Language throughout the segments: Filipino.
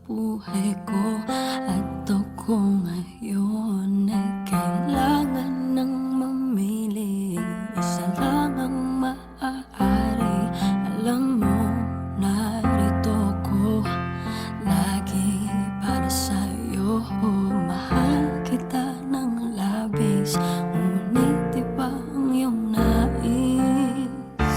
buhay ko. At ako ngayon ay kailangan ng mamili. Isa lang ang maaari. Alam mo, narito ko lagi para sa'yo. Mahal kita ng labis, ngunit iba ang iyong nais.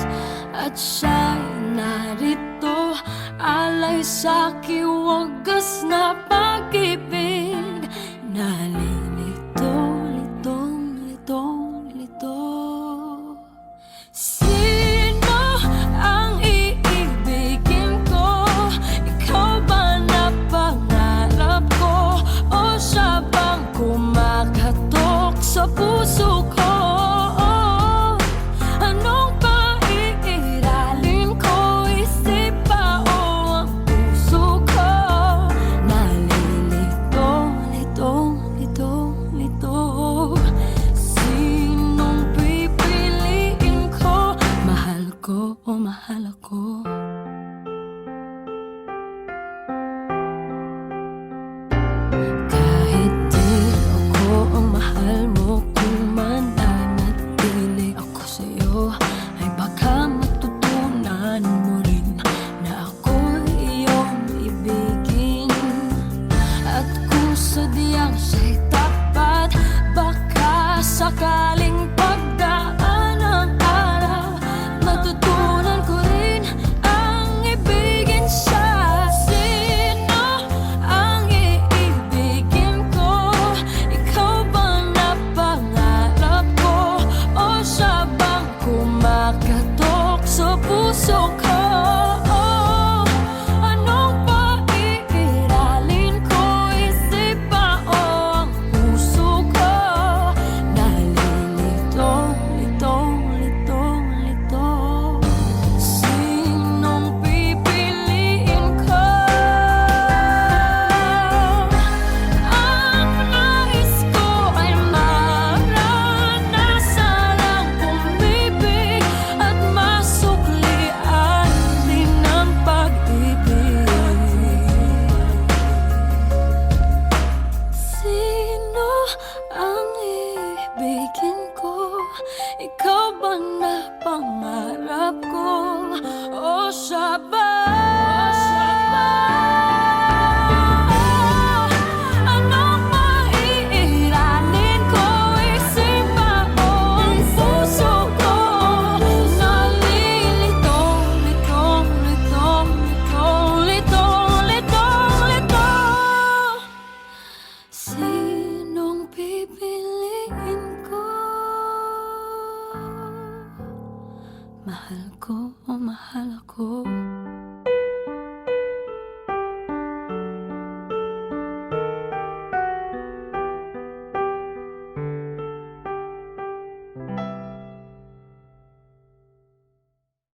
At siya'y narito, alay sa'king wagas na pag-ibig. Nalilito, litong, litong, lito. Sino ang iibigin ko? Ikaw ba na pangarap ko? O siya bang kumakatok sa puso ko? Anong paiiralin ko? Isip ba o ang puso ko? Nalilito, litong, litong, lito. Sinong pipiliin ko? Mahal ko o mahal ako? Kahit di ako ang mahal mo,